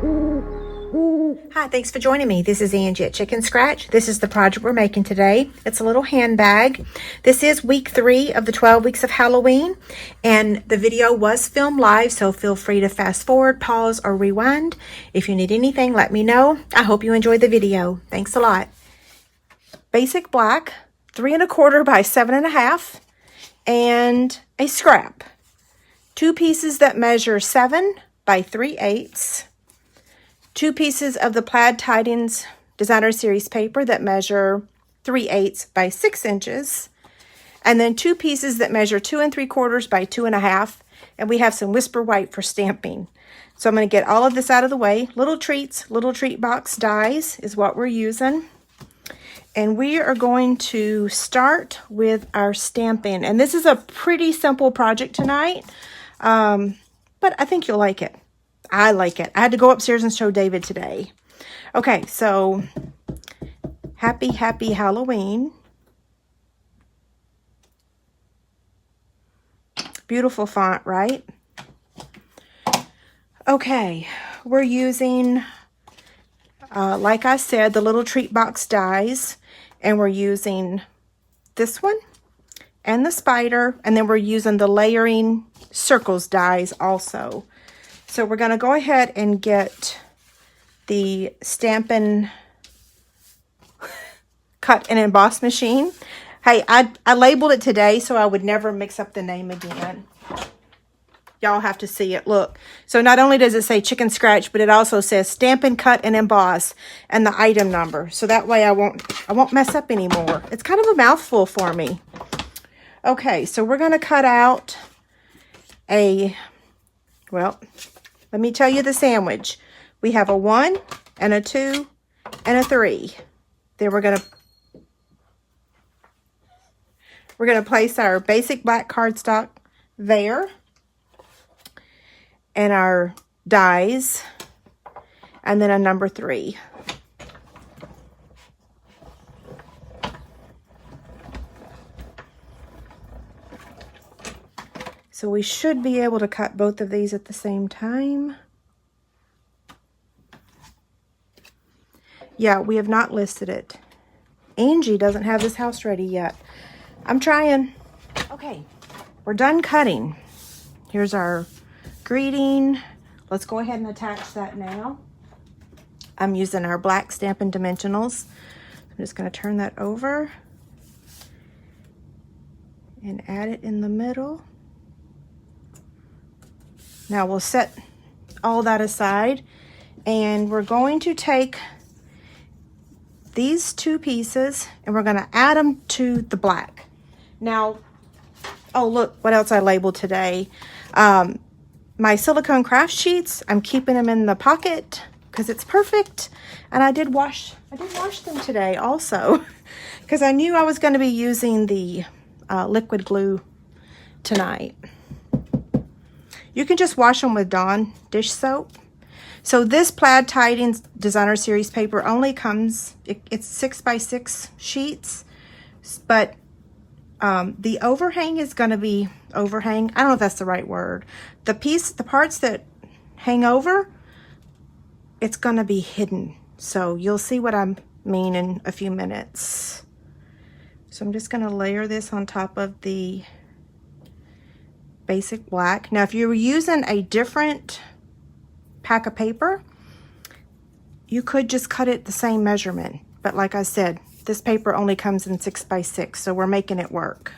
Hi, thanks for joining me. This is Angie at ChicnScratch. This is the project we're making today. It's a little handbag. This is week 3 of the 12 weeks of Halloween, and the video was filmed live, so feel free to fast forward, pause, or rewind. If you need anything, let me know. I hope you enjoyed the video. Thanks a lot. Basic black, 3 1/4 by 7 1/2, and a scrap. 2 pieces that measure 7 by 3/8. 2 pieces of the Plaid Tidbits Designer Series paper that measure 3/8 by 6 inches. And then 2 pieces that measure 2 3/4 by 2 1/2. And we have some Whisper White for stamping. So I'm going to get all of this out of the way. Little treats, little treat box dies is what we're using. And we are going to start with our stamping. And this is a pretty simple project tonight. But I think you'll like it. I like it. I had to go upstairs and show David today. Okay, so happy Halloween. Beautiful font, right? Okay, we're using, like I said, the little treat box dies, and we're using this one and the spider, and then we're using the layering circles dies also. So we're going to go ahead and get the Stampin' Cut and Emboss machine. Hey, I labeled it today so I would never mix up the name again. Y'all have to see it. Look. So not only does it say ChicnScratch, but it also says Stampin' Cut and Emboss and the item number. So that way I won't mess up anymore. It's kind of a mouthful for me. Okay, so we're going to cut out well, let me tell you the sandwich. We have a 1 and a 2 and a 3. Then we're going to place our basic black cardstock there, and our dies, and then a number 3. So we should be able to cut both of these at the same time. Yeah, we have not listed it. Angie doesn't have this house ready yet. I'm trying. Okay, we're done cutting. Here's our greeting. Let's go ahead and attach that now. I'm using our black Stampin' Dimensionals. I'm just going to turn that over and add it in the middle. Now we'll set all that aside, and we're going to take these 2 pieces and we're going to add them to the black. Now, oh look what else I labeled today. My silicone craft sheets, I'm keeping them in the pocket because it's perfect. And I did wash them today also because I knew I was going to be using the liquid glue tonight. You can just wash them with Dawn dish soap. So this Plaid Tidbits Designer Series paper only comes, it's 6 by 6 sheets, but the overhang is going to be overhang. I don't know if that's the right word. The parts that hang over, it's going to be hidden. So you'll see what I mean in a few minutes. So I'm just going to layer this on top of the basic black. Now, if you're using a different pack of paper, you could just cut it the same measurement. But like I said, this paper only comes in 6 by 6, so we're making it work.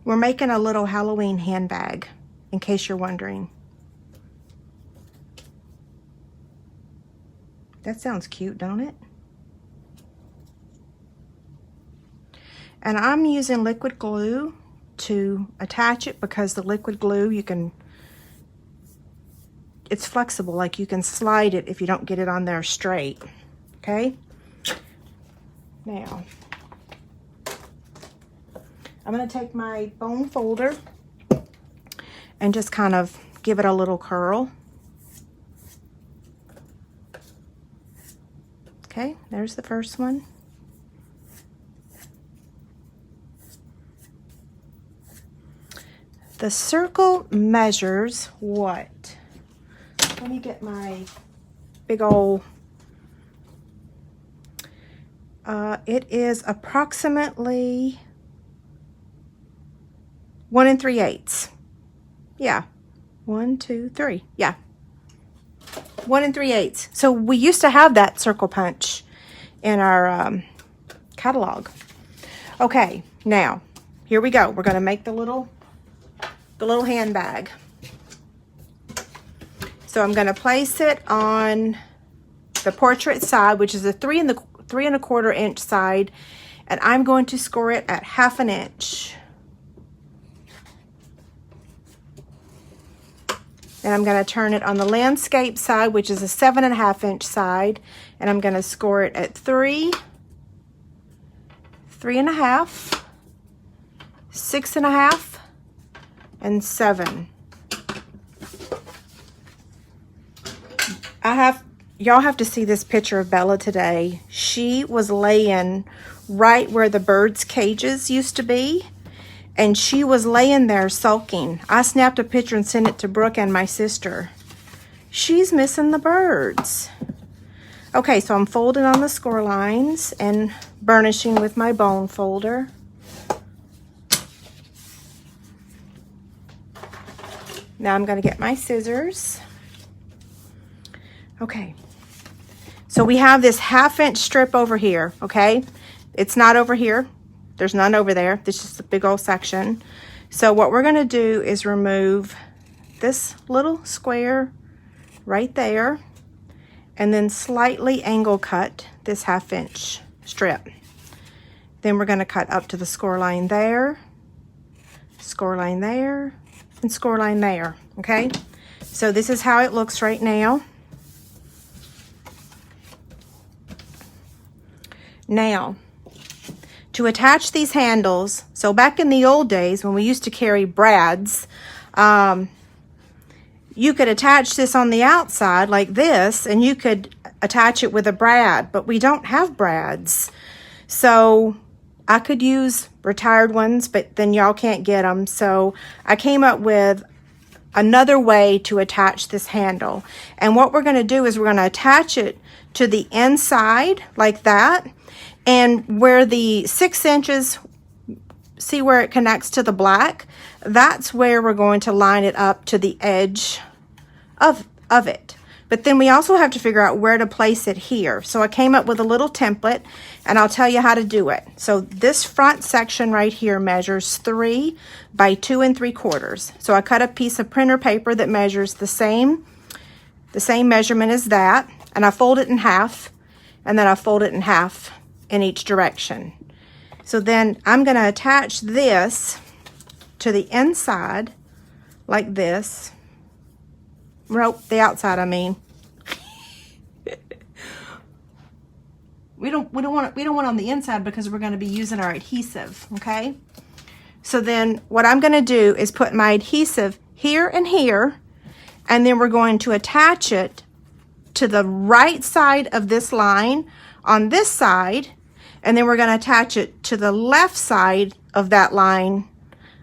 We're making a little Halloween handbag, in case you're wondering. That sounds cute, don't it? And I'm using liquid glue to attach it because the liquid glue, it's flexible, like you can slide it if you don't get it on there straight. Okay? Now, I'm going to take my bone folder and just kind of give it a little curl. Okay, there's the first one. The circle measures what? Let me get my big old, it is approximately 1 3/8. Yeah, 1, 2, 3. Yeah, 1 3/8. So we used to have that circle punch in our catalog. Okay, now here we go. We're going to make the little handbag. So I'm going to place it on the portrait side, which is a 3 3¼ inch side, and I'm going to score it at 1/2 inch. And I'm going to turn it on the landscape side, which is a 7½ inch side, and I'm going to score it at 3, 3½, 6½, and 7. Y'all have to see this picture of Bella today. She was laying right where the birds' cages used to be, and she was laying there sulking. I snapped a picture and sent it to Brooke and my sister. She's missing the birds. Okay, so I'm folding on the score lines and burnishing with my bone folder. Now I'm going to get my scissors. Okay, so we have this 1/2 inch strip over here, okay? It's not over here. There's none over there. This is just a big old section. So what we're going to do is remove this little square right there and then slightly angle cut this 1/2 inch strip. Then we're going to cut up to the score line there, score line there, and score line there, okay? So this is how it looks right now. Now, to attach these handles, so back in the old days when we used to carry brads, you could attach this on the outside like this, and you could attach it with a brad, but we don't have brads. So I could use retired ones, but then y'all can't get them. So I came up with another way to attach this handle. And what we're going to do is we're going to attach it to the inside like that. And where the 6 inches, see where it connects to the black? That's where we're going to line it up to the edge of it. But then we also have to figure out where to place it here. So I came up with a little template, and I'll tell you how to do it. So this front section right here measures 3 by 2 3/4. So I cut a piece of printer paper that measures the same measurement as that, and I fold it in half, and then I fold it in half in each direction. So then I'm going to attach this to the inside like this. Nope, the outside, I mean. we don't want it on the inside because we're going to be using our adhesive, okay? So then what I'm going to do is put my adhesive here and here, and then we're going to attach it to the right side of this line on this side, and then we're going to attach it to the left side of that line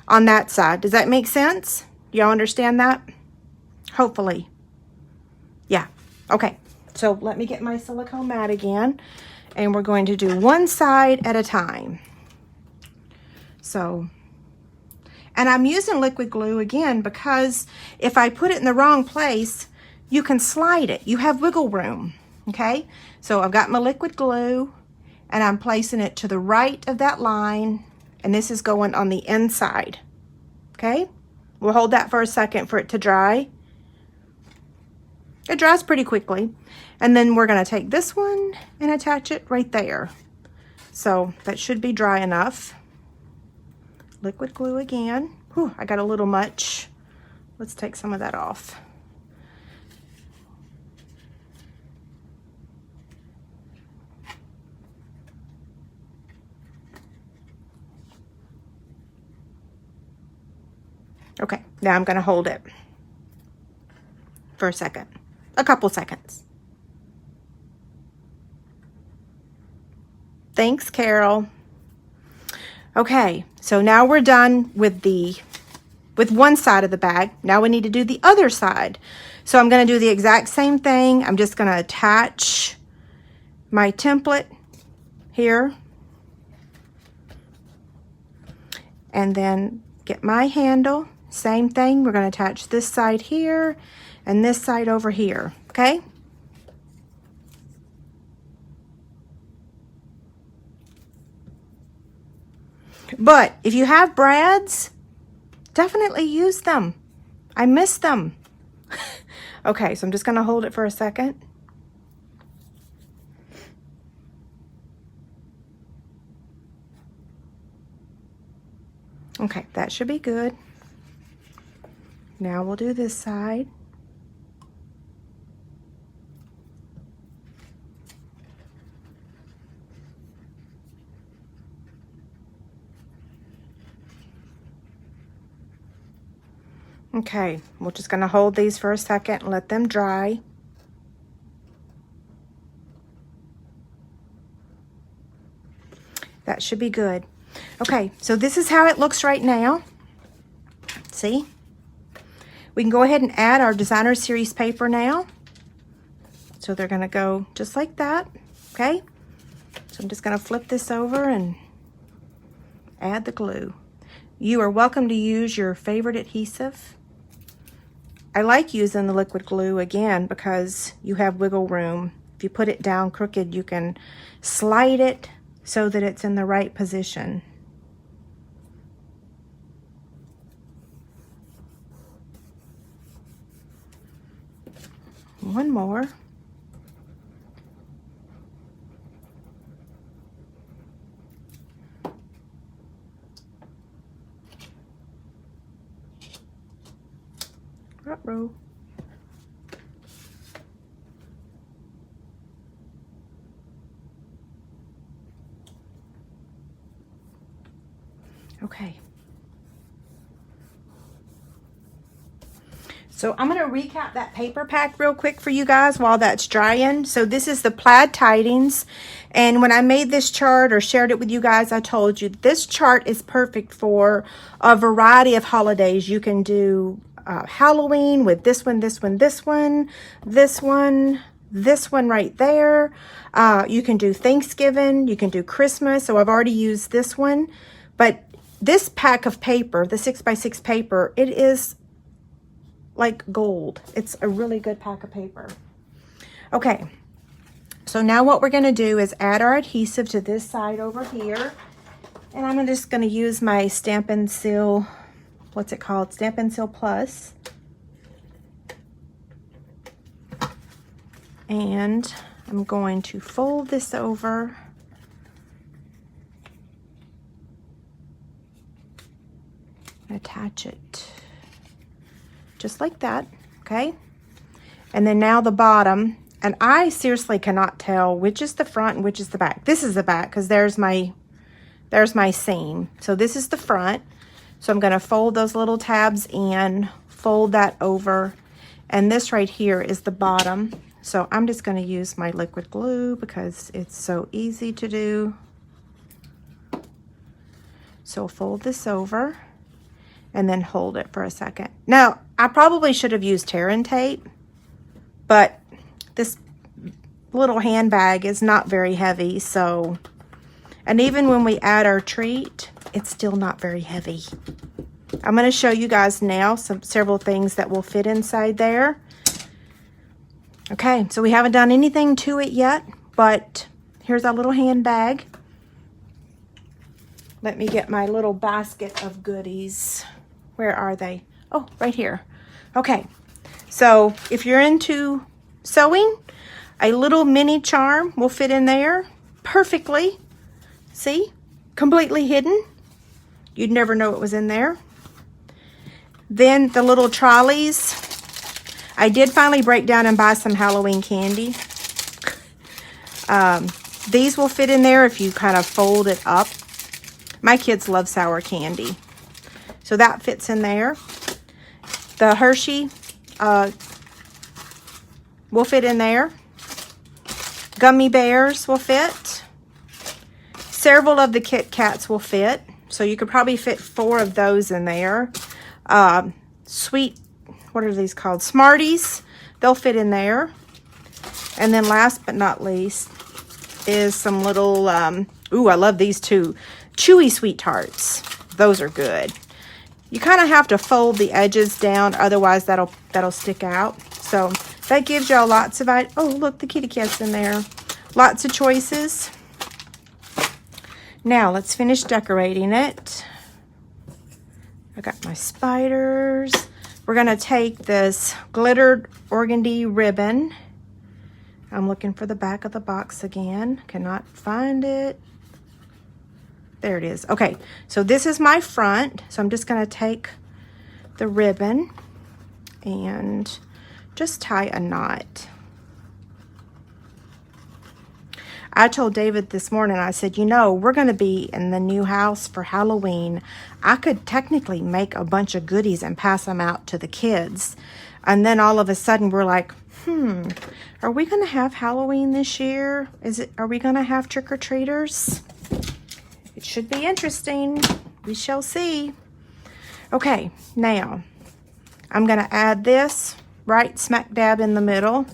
on that side. Does that make sense? Y'all understand that? Hopefully. Yeah. Okay. So let me get my silicone mat again, and we're going to do one side at a time. So, and I'm using liquid glue again because if I put it in the wrong place, you can slide it. You have wiggle room. Okay. So I've got my liquid glue, and I'm placing it to the right of that line, and this is going on the inside. Okay. We'll hold that for a second for it to dry. It dries pretty quickly. And then we're going to take this one and attach it right there. So that should be dry enough. Liquid glue again. Whew, I got a little much. Let's take some of that off. Okay, now I'm going to hold it for a second. A couple seconds. Thanks, Carol. Okay, so now we're done with the with one side of the bag. Now we need to do the other side. So I'm going to do the exact same thing. I'm just going to attach my template here. And then get my handle. Same thing. We're going to attach this side here and this side over here. Okay? But if you have brads, definitely use them. I miss them. Okay, so I'm just going to hold it for a second. Okay, that should be good. Now we'll do this side. Okay, we're just going to hold these for a second and let them dry. That should be good. Okay, so this is how it looks right now. See? We can go ahead and add our designer series paper now. So they're going to go just like that. Okay? So I'm just going to flip this over and add the glue. You are welcome to use your favorite adhesive. I like using the liquid glue again because you have wiggle room. If you put it down crooked, you can slide it so that it's in the right position. One more. Ruh-roh. Okay. So I'm going to recap that paper pack real quick for you guys while that's drying. So this is the Plaid Tidings. And when I made this chart or shared it with you guys, I told you this chart is perfect for a variety of holidays. You can do Halloween with this one, this one, this one, this one, this one right there. You can do Thanksgiving. You can do Christmas. So I've already used this one. But this pack of paper, the 6x6 paper, it is like gold. It's a really good pack of paper. Okay, so now what we're going to do is add our adhesive to this side over here. And I'm just going to use my Stampin' Seal, what's it called? Stampin' Seal Plus. And I'm going to fold this over. Attach it. Just like that, okay? And then now the bottom, and I seriously cannot tell which is the front and which is the back. This is the back because there's my seam. So this is the front. So I'm going to fold those little tabs in, fold that over, and this right here is the bottom. So I'm just going to use my liquid glue because it's so easy to do. So fold this over and then hold it for a second. Now, I probably should have used tear and tape, but this little handbag is not very heavy, so, and even when we add our treat, it's still not very heavy. I'm going to show you guys now several things that will fit inside there. Okay, so we haven't done anything to it yet, but here's our little handbag. Let me get my little basket of goodies. Where are they? Oh, right here. Okay, so if you're into sewing, a little mini charm will fit in there perfectly. See? Completely hidden. You'd never know it was in there. Then the little trolleys. I did finally break down and buy some Halloween candy. These will fit in there if you kind of fold it up. My kids love sour candy. So that fits in there. The Hershey will fit in there. Gummy bears will fit. Several of the Kit Kats will fit. So you could probably fit 4 of those in there. sweet, what are these called? Smarties. They'll fit in there. And then last but not least is some little, ooh, I love these too. Chewy Sweet Tarts. Those are good. You kind of have to fold the edges down, otherwise that'll stick out. So that gives y'all lots of, oh, look, the kitty cat's in there. Lots of choices. Now let's finish decorating it. I got my spiders. We're gonna take this glittered organdy ribbon. I'm looking for the back of the box again. Cannot find it. There it is. Okay, so this is my front. So I'm just gonna take the ribbon and just tie a knot. I told David this morning, I said, you know, we're going to be in the new house for Halloween. I could technically make a bunch of goodies and pass them out to the kids. And then all of a sudden we're like, are we going to have Halloween this year? Are we going to have trick-or-treaters? It should be interesting. We shall see. Okay, now I'm going to add this right smack dab in the middle.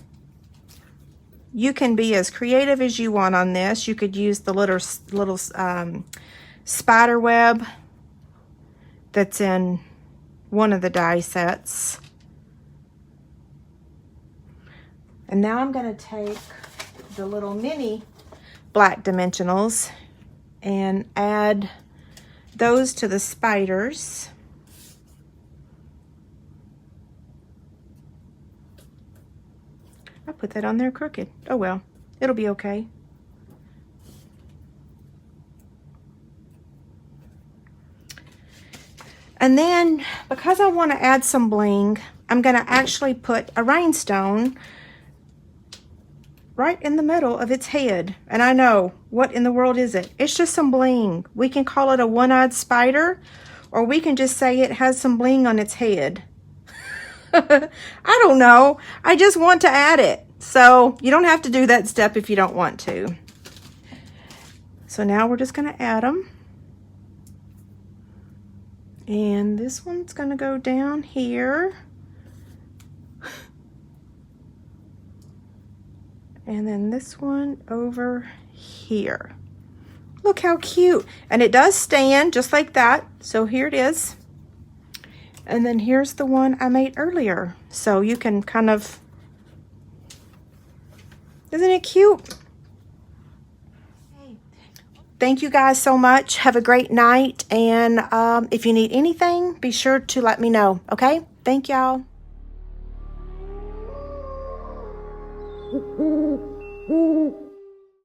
You can be as creative as you want on this. You could use the little spider web that's in one of the die sets. And now I'm going to take the little mini black dimensionals and add those to the spiders. I put that on there crooked. Oh well, it'll be okay. And then, because I want to add some bling, I'm going to actually put a rhinestone right in the middle of its head. And I know, what in the world is it? It's just some bling. We can call it a one-eyed spider, or we can just say it has some bling on its head. I don't know. I just want to add it. So you don't have to do that step if you don't want to. So now we're just going to add them. And this one's going to go down here. And then this one over here. Look how cute. And it does stand just like that. So here it is. And then here's the one I made earlier. So you can kind of, isn't it cute? Thank you guys so much. Have a great night. And if you need anything, be sure to let me know. Okay? Thank y'all.